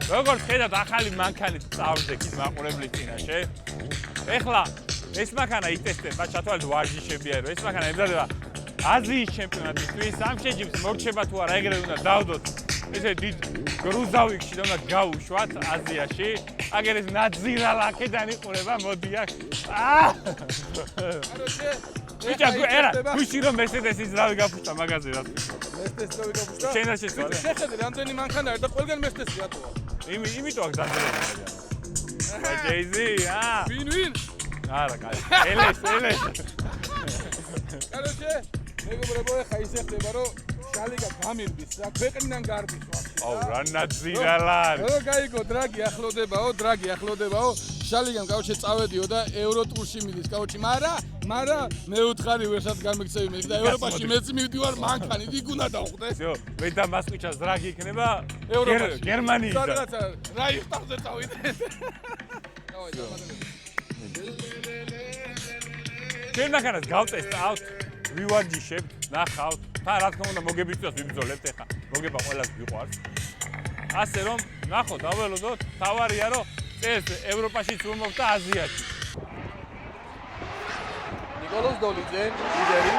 როგორც ხედავთ, ახალი მანქანით წავდეთ ის მაყურებლის წინაშე. ეხლა ეს მანქანა იტესტება, ჩათვალეთ ვარჯიშები არის, ეს მანქანა ემზადება აზიის ჩემპიონატისთვის. ამ შეჯიბს მორჩება თუ არა, ეგრევე უნდა დავდოთ. ესე დიდ გრუზავიკში და უნდა გავუშვათ აზიაში. აგერ ეს ნაძირალა აქედან იყურება, მოდი აქ. ბიჭა, ერა, გუშინ რომ მერსედესის ძრავი გაფუჭდა მაღაზიას რა თქმა უნდა. მერსედესის ძრავი გაფუჭდა? შენაც შეცვალე. შეხედე, რამდენი მანქანა არის და ყველგან მერსედესი რატოა? იმიტომ აქ დაძრეულია. ჯეიზი, ვინ? არა, კაი. ელეს. კაროჩე, მეგობრებო, ხა ისე ხდება, რომ შალიკა გამირბის, რა ქვეყნიდან გარბის ვაფშე. აუ, რა ნაძირალარ. გაიგო, დრაგი ახლოვდებაო. შალიკამ კაუჩე წავედიო და ევროტურში მიდის კაუჩი, მაგრამ მე უთხარი ვერსად გამიქცევი მე და ევროპაში მეც მივდივარ მანქანით, იქ უნდა დავხვდე. всё, მე და მასკუჩას დრაგი იქნება ევროპაში, გერმანიიდან. სადღაცა რაიხტაგზე წავიდე. ჩვენ მანქანას გავტესტავთ, ვივარჯიშებთ, ნახავთ. თან რა თქმა უნდა მოგებიწვიოს ვიბრძოლებთ ეხა. მოგება ყველას გიყვარს. ასე რომ ნახოთ, აველოდოთ, თავარია რომ ეს ევროპაშიც ვუმოვთ და აზიაში. ნიკოლოზ დოლიძე, ლიდერი.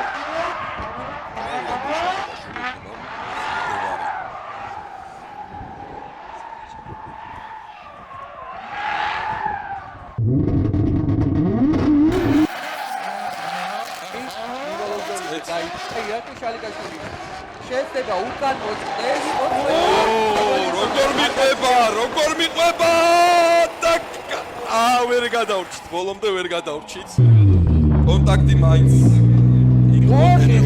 შედება უკან მოწდეს. როგორ მიყვება და ვერ გადავრჩით, ბოლომდე ვერ გადავრჩით. კონტაქტი მაინც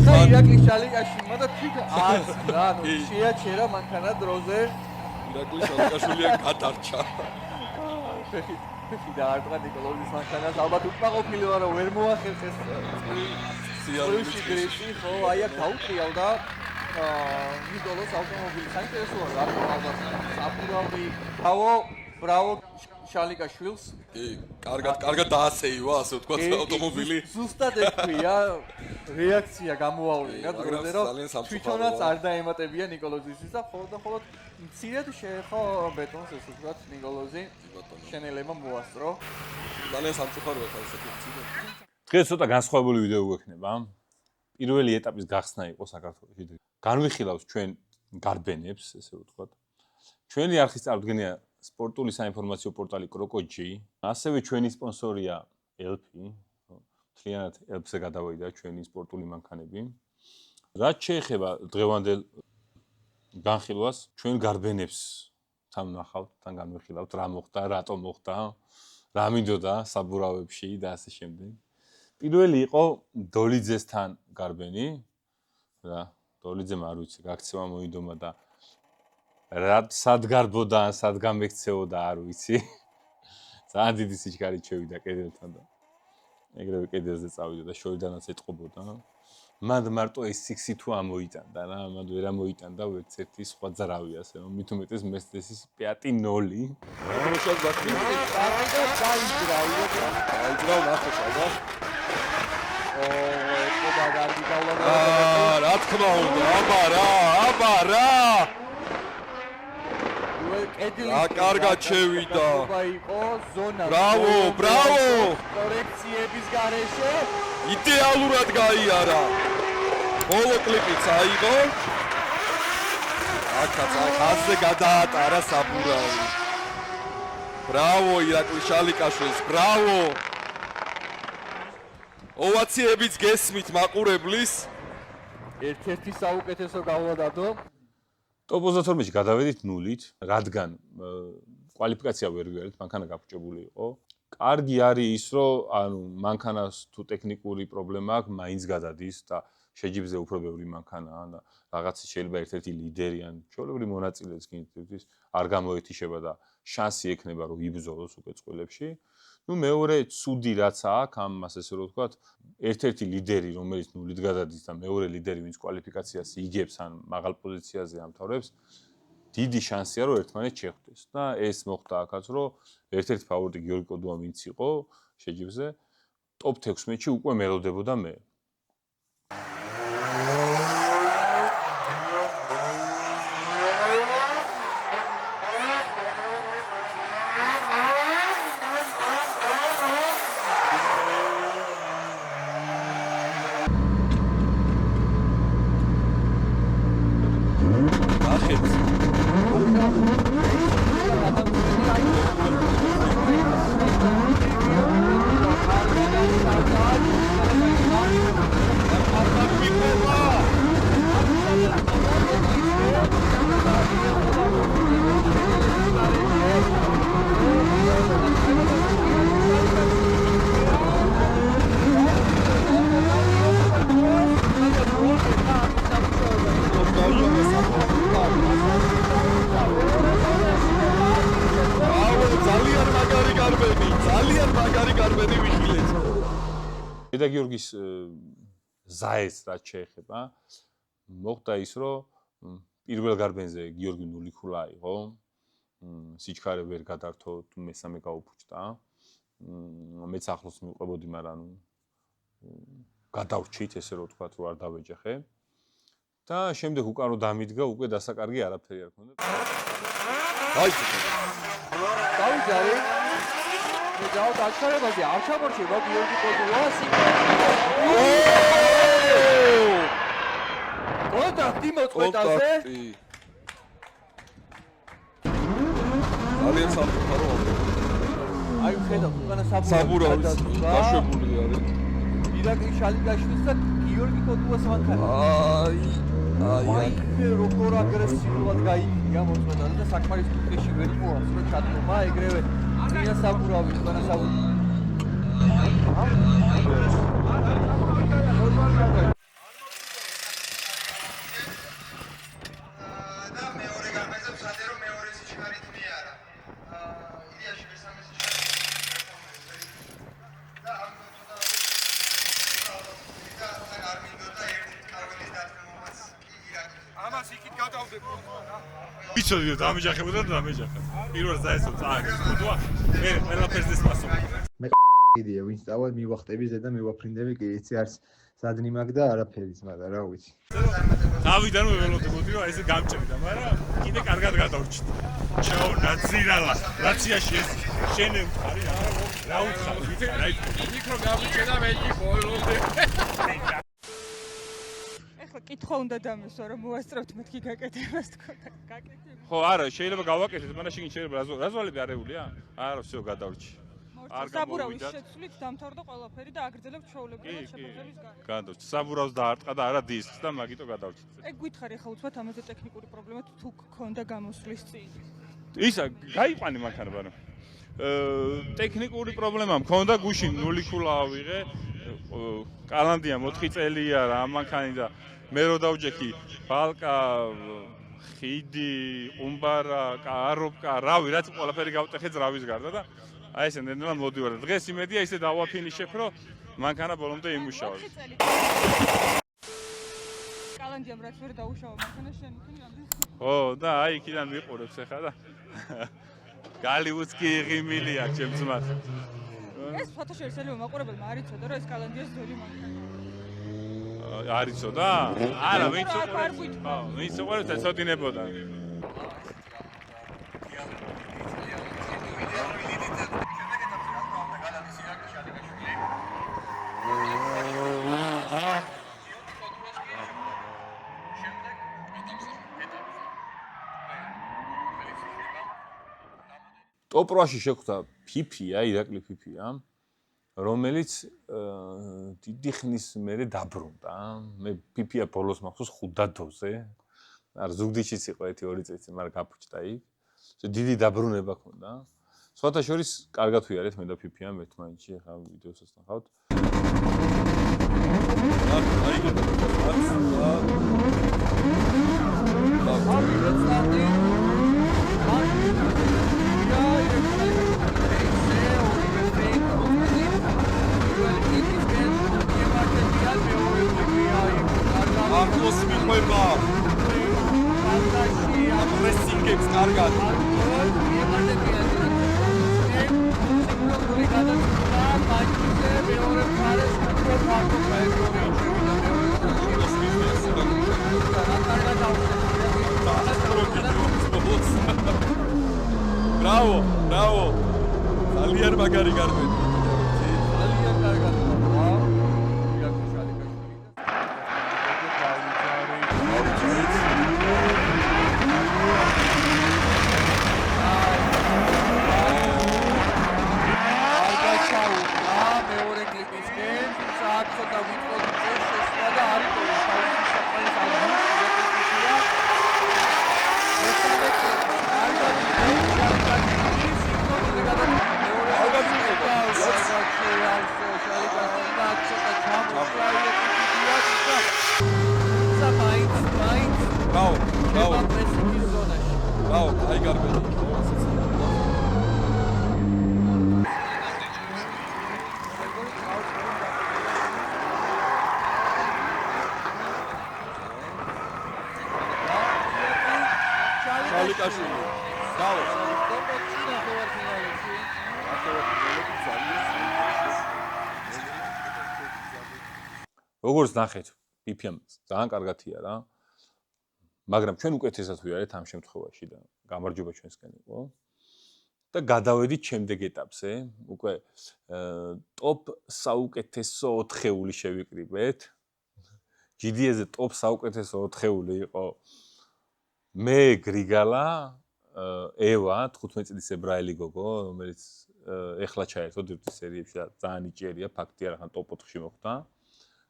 ხა ირაკლის შალიკაში, მაგრამ თვით აზრა, შეაჩერა მანქანა დროზე. ირაკლის შალიკაშვილი გადარჩა. ფეხი დაარტყა ნიკოლოზის მანქანას, ალბათ უკმაყოფილი ვარ, რომ ვერ მოახერხეს. სიარული გრეში, ხო, აი აქ დაუყრიალ და ნიკოლოს ავტომობილი საინტერესოა რა ალბათ საფურავი. ბრავო შალიკაშვილს. კი, კარგად დაასეივა, ასე ვთქვათ, ავტომობილი. ზუსტად ექვია რეაქცია გამოავლინა დროზე, რომ თვითონაც არ დაემატებია ნიკოლოზისთვის და ხოლმე მცირედ შეეხო ბეტონს, ესე ვთქვათ, ნიკოლოზი შენელებმა მოასწრო. ძალიან სამწუხაროა ხა ესეთი მცირე. დღეს ცოტა განსხვავებული ვიდეო გვექნება. პირველი ეტაპის გახსნა იყო საქართველოში. განვიხილავს ჩვენ გარბენებს, ესე ვთქვათ. ჩვენი არხის წარდგენია სპორტული საინფორმაციო პორტალი კროკოჯი, ასევე ჩვენი სპონსორია ელფი, მთლიანად ელფზე გადავიდა ჩვენი სპორტული მანქანები. რაც შეეხება დღევანდელ განხილვას, ჩვენ გარბენებს თან ვნახავთ, თან განვიხილავთ, რა მოხდა, რატომ მოხდა, რა მინდოდა საბურავებში და ასე შემდეგ. პირველი იყო დოლიძესთან გარბენი, რა, დოლიძემ არ ვიცი, გაქცევა მოიდომა და რა სად გარბოდა, სად გამექცეოდა, არ ვიცი. ძალიან დიდი სიჩქარით შევიდა კედელთან და ეგრევე კედელზე წავიდა და შორიდანაც ეტყობოდა. მან მარტო ეს სიქსი თუ ამოიტანდა რა, მან ვერ ამოიტანდა ვერცერთი სხვა ძრავი, ასე რომ მით უმეტეს მერსედესის პიატი 0. როშად გასული. დაიძრავ ნახეშა და რა თქმა უნდა, აბა რა. კარგად შევიდა. ბრავო. კორექციების გარეშე იდეალურად გაიარა. ბოლო კლიპიც აიღო. აქაც აზზე გადაატარა საბურავი. ბრავო ირაკლის შალიკაშვილს, ბრავო. ოვაციებიც გესმით მაყურებლის. ერთ-ერთი საუკეთესო გავადადო. ტოპ 32-ში გადავედით 0-ით, რადგან კვალიფიკაცია ვერ ვიარეთ, მანქანა გაფუჭებული იყო. კარგი არის ის, რომ ანუ მანქანას თუ ტექნიკური პრობლემა აქვს, მაინც გადადის და შეჯიბზე უფრო ბევრი მანქანაა და რაღაცა შეიძლება ერთ-ერთი ლიდერი ან ჩვეულებრივი მონაწილეც კიდევ არ გამოეთიშება და შანსი ექნება რომ იბრძოლოს უკვე წყვილებში. ნუ მეორე ცუდი რაც აქვს ამას ესე რომ ვთქვათ, ერთ-ერთი ლიდერი რომელიც 0-ით გადადის და მეორე ლიდერი ვინც კვალიფიკაციას იგებს ან მაღალ პოზიციაზე ამთავრებს, დიდი შანსია რომ ერთმანეთს შეხვდეს და ეს მოხდა აქაც რომ ერთ-ერთი ფავორიტი გიორგი კოდუა ვინც იყო შეჯიბზე ტოპ 16-ში უკვე მელოდებოდა მე. მაგარი გარბენი ვიხილეთ. დედა გიორგის ზაეს რაც შეეხება, მოხდა ის, რომ პირველ გარბენზე გიორგი ნულიქულა იყო, სიჩქარე ვერ გადართო, მესამე გაუფუჭდა. მეც ახლოს მივყვებოდი, მაგრამ გადავრჩით, ესე რომ ვთქვათ, რომ არ დავეჯახე. და შემდეგ უკან რომ დამიდგა, უკვე დასაკარგი არაფერი არ ქონდა. დავიჯარე. მე დავთ აჩქარებაზე არ ჩამორჩება გიორგი პოზულოვასი. კონტაქტი მოწყვეტაზე. ძალიან საფრთხო. აი ხედავთ უკანა საბურავი დაშვებული არის. ირაკლი შალიკაშვილის და გიორგი პოზულოვას მანქანა. აი როგორ აგრესიულად გაიგია მოწყვეტაზე და საკმარის კუთხეში ვერ მოაქვს რომ ჩატომა ეგრევე წინა საბურავი უკანა საბურავი. და მეორე გამეზე ვსადე რომ მეორე სიჩქარით მიარა. იდეაში მესამე სიჩქარით და ამ ცოტა და არ მინდოდა ერთი კაველის დათმობაც კი ირაკლი. ამას იქით გადავდებ. ვიცოდი რომ დამეჯახებოდა და დამეჯახა. პირველ ზაესო წააგეს ხუთვა, მე ყველაფერს დესპასო. იდეა ვინც დავა მივახტები ზედა მივაფრინდები კი იცი არც სადნი მაგ და არაფერიც მაგრამ რა ვიცი დავიდან ველოდებოდი რომ ესე გამჭრიდა მაგრამ კიდე კარგად გადავრჩით ჩაო ნაცირალა რაციაში ეს შენე ვხარი რა უცხარ ვიცი რა მიკრო გამიჭედა მეჭი ბოილობდე ეხლა კითხვა უნდა დამესვა რომ მოასწრებთ მეთქი გაკეთებას თქო გაკეთება ხო არა შეიძლება გავაკეთეთ მაგრამ შეგინ შეიძლება რაზვალები არეულია არა всё გადავრჩი არ საბურავის შეცვლით დამთავრდა ყველაფერი და აგრძელებთ ჩვეულებრივად შეფასების გარდა. გადავჭ. საბურავს დაარტყა და არა დისკს და მაგიტო გადავჭით. ეგ გითხარი ხა უცბად ამაზე ტექნიკური პრობლემა თუ გქონდა გამოსვლის წინ. ისა გაიყვანი მანქანა ბანო. ტექნიკური პრობლემა მქონდა გუშინ ნულიქულა ავიღე. კალანდია 4 წელია რა ამ მანქანი და მე რო დავჯექი ბალკა ხიდი, ყუმბარა, კარობკა, რავი, რაც ყველაფერი გავტეხე ძრავის გარდა და აი ესე ნენელა მოდივარ. დღეს იმედია ისე დავაფინიშებ, რომ მანქანა ბოლომდე იმუშაოს. კალანდიამ რაც ვერ დაუშავა მანქანა შენ მქონი ხო, და აი იქიდან ვიყურებს ახლა და გალივუდს კი ღიმილი აქვს ჩემ ძმას. ეს ფოტოშოპს შეიძლება მაყურებელმა არ იცოდა რომ ეს კალანდიას ძველი მანქანა. არ იცოდა? არა, ვინც უყურებს. ხო, ვინც უყურებს ეცოდინებოდა. ტოპ 8-ში შეხვდა ფიფია, ირაკლი ფიფია, რომელიც დიდი ხნის მერე დაბრუნდა. მე ფიფია ბოლოს მახსოვს ხუდადოზე. არ ზუგდიდშიც იყო 1-2 წელი, მაგრამ გაფუჭდა იქ. დიდი დაბრუნება ჰქონდა. სხვათა შორის კარგად ვიარეთ მე და ფიფია ერთმანეთში, ახლა ვიდეოსაც ნახავთ. ახლოს მიყვება. პრესინგებს კარგად. Bravo, bravo. ძალიან მაგარი გარბენი. ძალიან კარგად. ვაუ. ირაკლი შალიკაშვილი. მეორე კლიპისკენ, თუმცა აქ ცოტა ვიტყოდი წეს შესვლა და არ იყო თავისი საყოლის ადგილი. მესამე კარგად Bravo, აი გარბენი. როგორც ნახეთ, BPM ძალიან კარგათია რა. მაგრამ ჩვენ უკეთესად ვიარეთ ამ შემთხვევაში და გამარჯობა ჩვენსკენ იყო. და გადავედით შემდეგ ეტაპზე, უკვე ტოპ საუკეთესო 4-ეული შევიკრიბეთ. GDS-ზე ტოპ საუკეთესო 4-ეული იყო მე გრიგალა, ევა, 15 წლის ებრაელი გოგო, რომელიც ეხლა ჩაერთო დირექტის სერიებში და ძალიან იჭერია, ფაქტია, რახან ტოპ 4-ში მოხვდა.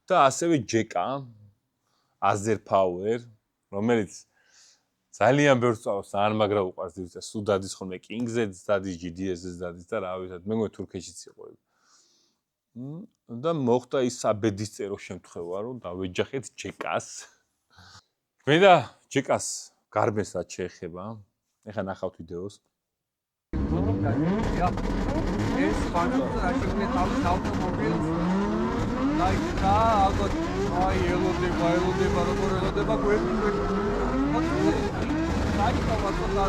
და ასევე ჯეკა, აზერ ფაუერ, რომელიც ძალიან ბევრს წავს, ძალიან მაგრა უყარს დირექტა, სულ დადის ხოლმე Kings-ზე, დადის GDS-ზე, დადის და რა ვიცი, მე მგონი თურქეთშიც იყო. და მოხდა ის საბედისწერო შემთხვევა, რომ დავეჯახეთ ჯეკას. მე და ჯეკას გარბენს რაც შეეხება, ეხლა ნახავთ ვიდეოს. ეს ფანტა რა შეგვიძლია თავის ავტომობილს დაიქცა, ალბათ აი ელოდება როგორ ელოდება გვერდი. დაიქცა ცოტა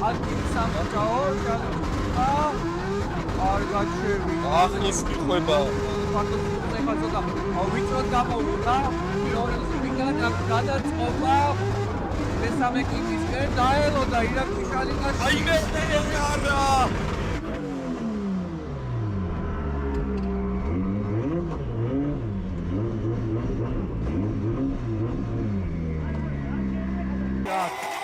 აკი სამწაო კარგად შევიდა. ახლის მიყვება. ფაქტობრივად ეხლა ცოტა ვიწროდ გამოვიდა, მეორე სპიკერა გადაწყობა. მესამე კინგისკენ დაელოდა ირაკლი შალიკაში. აი მე ეხარა.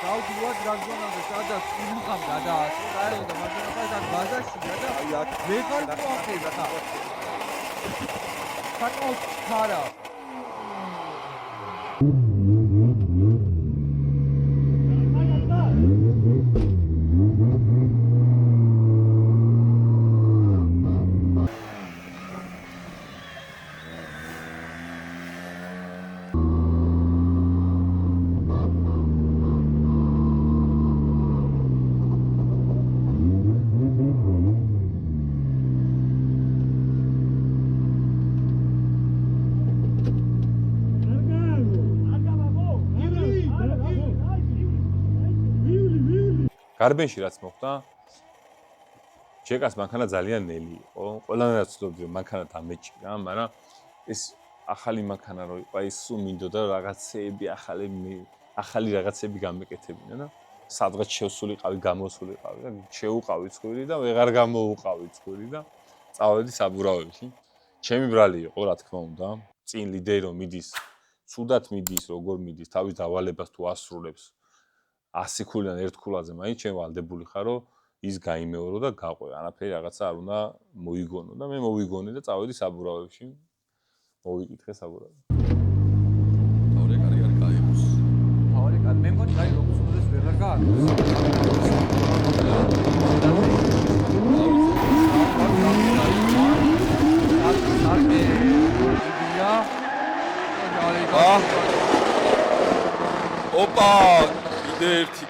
დაუდგათ რაზონაზე სადაც იმხამ გადაასწრო დაელოდა მაგრამ ახლა და ბაზაშია და აი აქ ვეღარ მოახერხა ხა საკმაოდ ხარა გარბენში რაც მოხდა, ჯეკას მანქანა ძალიან ნელი იყო. ყველანაირად ვცდილობდი რომ მანქანა დამეჭირა, მაგრამ ეს ახალი მანქანა რო იყო, ის სულ მინდოდა რაღაცეები ახალი რაღაცეები გამეკეთებინა და სადღაც შევსულიყავი, გამოსულიყავი და შეუყავი ცხვირი და ვეღარ გამოუყავი ცხვირი და წავედი საბურავებში. ჩემი ბრალი იყო, რა თქმა უნდა. წინ ლიდერი რომ მიდის, ცუდად მიდის, როგორ მიდის, თავის დავალებას თუ ასრულებს 100 ქულიდან 1 ქულაზე, მაინც ჩემ ვალდებული ხარ, რომ ის გაიმეორო და გაყვე. არაფერი რაღაცა არ უნდა მოიგონო და მე მოვიგონე და წავედი საბურავებში. მოვიკითხე საბურავებში. თავი კარგი გაიყოს. თავი კარგი მე მგონი აი როგორც უძეს ვეღარ გააკეთე ოპა, კიდე ერთი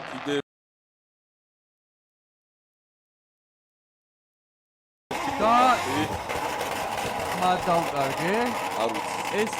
და მადავკარგე არ ვიცი. ეს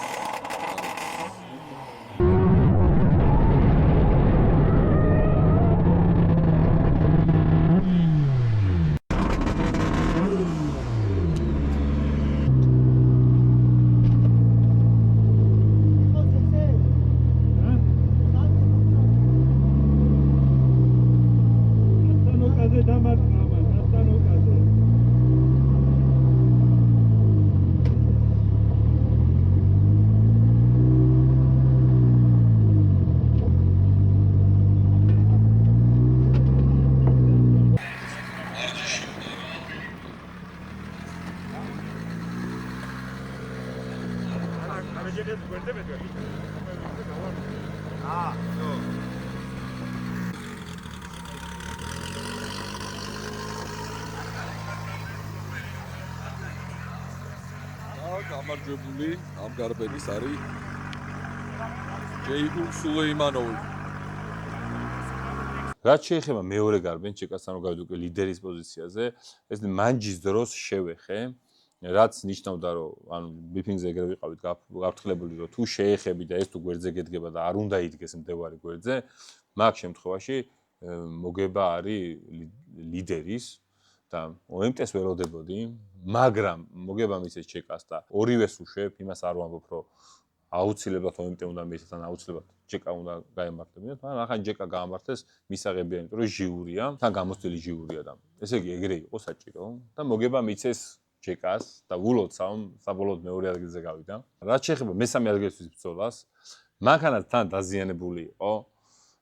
გამარჯვებული ამ გარბენის არის ჯეიბულ სულეიმანოვი. რაც შეეხება მეორე გარბენს, ჯეკასთან რო გავიდე უკვე ლიდერის პოზიციაზე, ეს მანჯის დროს შევეხე, რაც ნიშნავდა, რომ ანუ ბიფინგზე ეგრე ვიყავით გაფრთხილებული, რომ თუ შეეხები და ეს თუ გვერდზე გედგება და არ უნდა იდგეს მდევარი გვერდზე, მაგ შემთხვევაში მოგება არის ლიდერის და OMT-ს ველოდებოდი, მაგრამ მოგება მისცეს ჯეკას და ორივეს უშვებ, იმას არ ვამბობ, რომ აუცილებლად OMT უნდა მიეცათ, ან აუცილებლად ჯეკა უნდა გაემართებინათ, მაგრამ ახლა ჯეკა გაამართეს მისაღებია, იმიტომ რომ ჟიურია, თან გამოცდილი ჟიურია და ესე იგი ეგრე იყო საჭირო და მოგება მიცეს ჯეკას და ულოცავ საბოლოოდ მეორე ადგილზე გავიდა. რაც შეეხება მესამე ადგილისთვის ბრძოლას, მანქანა თან დაზიანებული იყო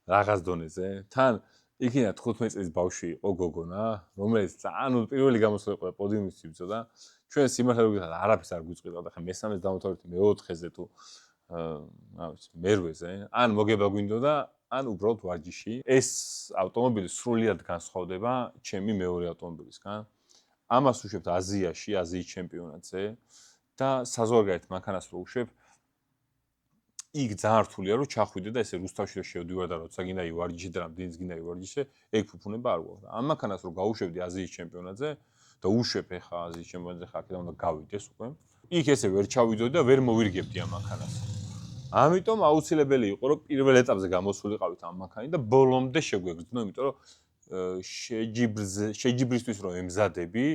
რაღაც დონეზე, თან იქინა 15 წლის ბავშვი იყო გოგონა, რომელიც ძალიან პირველი გამოსვლა იყო პოდიუმის იბრძოდა. ჩვენ სიმართლე რომ გითხრათ, არაფერს არ გვიწყდება და ხა მესამეს დავუთავებთ მეოთხეზე თუ რა ვიცი, მერვეზე, ან მოგება გვინდოდა, ან უბრალოდ ვარჯიში. ეს ავტომობილი სრულიად განსხვავდება ჩემი მეორე ავტომობილისგან. ამას უშვებთ აზიაში, აზიის ჩემპიონატზე და საზღვარგარეთ მანქანას რო უშვებ, იქ ძალიან რთულია რომ ჩახვიდე და ესე რუსთავში რომ შევდივარ და როცა გინდა ივარჯიშე და რამდენიც გინდა ივარჯიშე, ეგ ფუფუნება არ გვაქვს. ამ მანქანას რო გაუშვებდი აზიის ჩემპიონატზე და უშვებ ახლა აზიის ჩემპიონატზე ხა აქედან უნდა გავიდეს უკვე. იქ ესე ვერ ჩავიდოდი და ვერ მოვირგებდი ამ მანქანას. ამიტომ აუცილებელი იყო რომ პირველ ეტაპზე გამოსულიყავით ამ მანქანით და ბოლომდე შეგვეგრძნო, იმიტომ რომ შეჯიბრისთვის რომ ემზადები,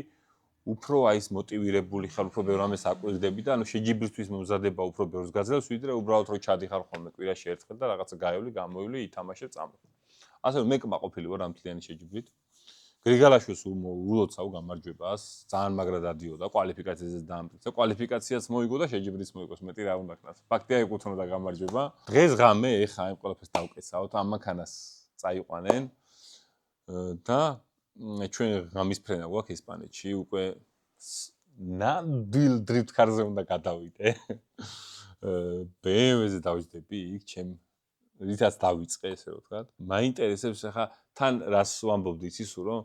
უფრო აი ეს მოტივირებული ხარ, უფრო ბევრ ამას აკვირდები და ანუ შეჯიბრისთვის მომზადება უფრო ბევრს გაძლევს, ვიდრე უბრალოდ რომ ჩადიხარ ხოლმე კვირაში ერთხელ და რაღაცა გაივლი, გამოივლი, ითამაშე, წამოდი. ასე რომ მე კმაყოფილი ვარ ამ მთლიანი შეჯიბრით. გრიგალაშვილს ულოცავ გამარჯვებას, ძალიან მაგრად ადიოდა, კვალიფიკაციაზე დაამტკიცა, კვალიფიკაციაც მოიგო და შეჯიბრიც მოიგოს, მეტი რა უნდა ქნას. ფაქტია ეკუთვნოდა გამარჯვება. დღეს ღამე ეხა ამ ყველაფერს დავკეცავთ, ამ მანქანას წაიყვანენ და ჩვენ ღამის ფრენა გვაქვს ესპანეთში, უკვე ნამდვილ დრიფტ კარზე უნდა გადავიდე. BMW-ზე დავიძდები იქ ჩემ რითაც დავიწყე ესე რომ ვთქვათ. მაინტერესებს ახლა თან რას ვამბობდი იცის რომ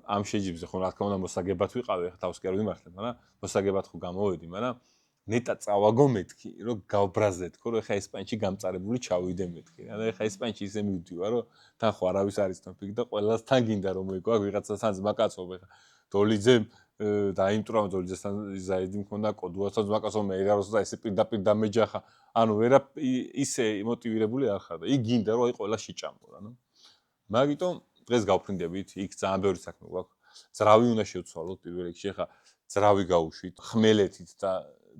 ამ შეჯიბრზე ხო რა თქმა უნდა მოსაგებად ვიყავი, ახლა თავს კი არ ვიმართლებ, მაგრამ მოსაგებად ხო გამოვედი, მაგრამ ნეტა წავაგო მეთქი, რომ გავბრაზდე თქო, რომ ახლა ესპანეთში გამწარებული ჩავიდე მეთქი. და ახლა ესპანეთში ისე მივდივარ, რომ თან ხო არავის არის თოფიქ და ყველას თან გინდა რომ მოიგო, ვიღაცასთან ძმაკაცობ ახლა. დოლიძემ დაიმტრა, დოლიძესთან ზაიდი მქონდა, კოდუასთან ძმაკაცობ მე ერაროს და ესე პირდაპირ დამეჯახა. ანუ ვერა ისე მოტივირებული არ ხარ და იქ გინდა რომ აი ყველა შეჭამო რა, ნუ. მაგიტომ დღეს გავფრინდებით, იქ ძალიან ბევრი საქმე გვაქვს. ძრავი უნდა შევცვალოთ პირველ რიგში, ახლა ძრავი გაუშვით, ხმელეთით და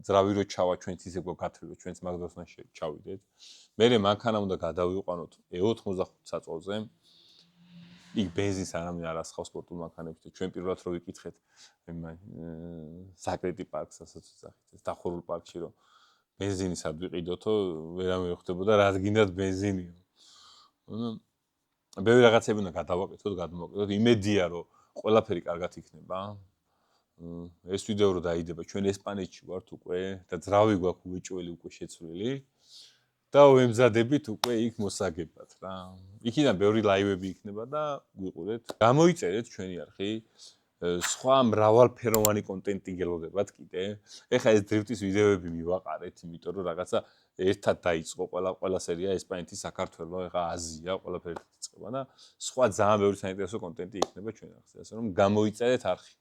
ძრავი რო ჩავა ჩვენც ისე გვგათვლი რომ ჩვენც მაგდროს უნდა ჩავიდეთ. მერე მანქანა უნდა გადავიყვანოთ E85 საწოლზე. იქ ბენზინს არამე არ ასხავს სპორტულ მანქანებში და ჩვენ პირველად რო ვიკითხეთ საკრეტი პარკს ასაც ვძახით, დახურულ პარკში რომ ბენზინის არ ვიყიდოთო, ვერავე ხდებოდა რა გინდათ ბენზინიო. ანუ ბევრი რაღაცები უნდა გადავაკეთოთ, გადმოვაკეთოთ. იმედია რომ ყველაფერი კარგად იქნება. ეს ვიდეო რო დაიდება, ჩვენ ესპანეთში ვართ უკვე და ძრავი გვაქვს უეჭველი უკვე შეცვლილი და ვემზადებით უკვე იქ მოსაგებად რა. იქიდან ბევრი ლაივები იქნება და გვიყურეთ. გამოიწერეთ ჩვენი არხი. სხვა მრავალფეროვანი კონტენტი გელოდებათ კიდე. ეხლა ეს დრიფტის ვიდეოები მივაყარეთ, იმიტომ რომ რაღაცა ერთად დაიწყო ყველა სერია ესპანეთი, საქართველო, ეხლა აზია, ყველაფერი იწყება და სხვა ძალიან ბევრი საინტერესო კონტენტი იქნება ჩვენ არხზე. ასე რომ გამოიწერეთ არხი.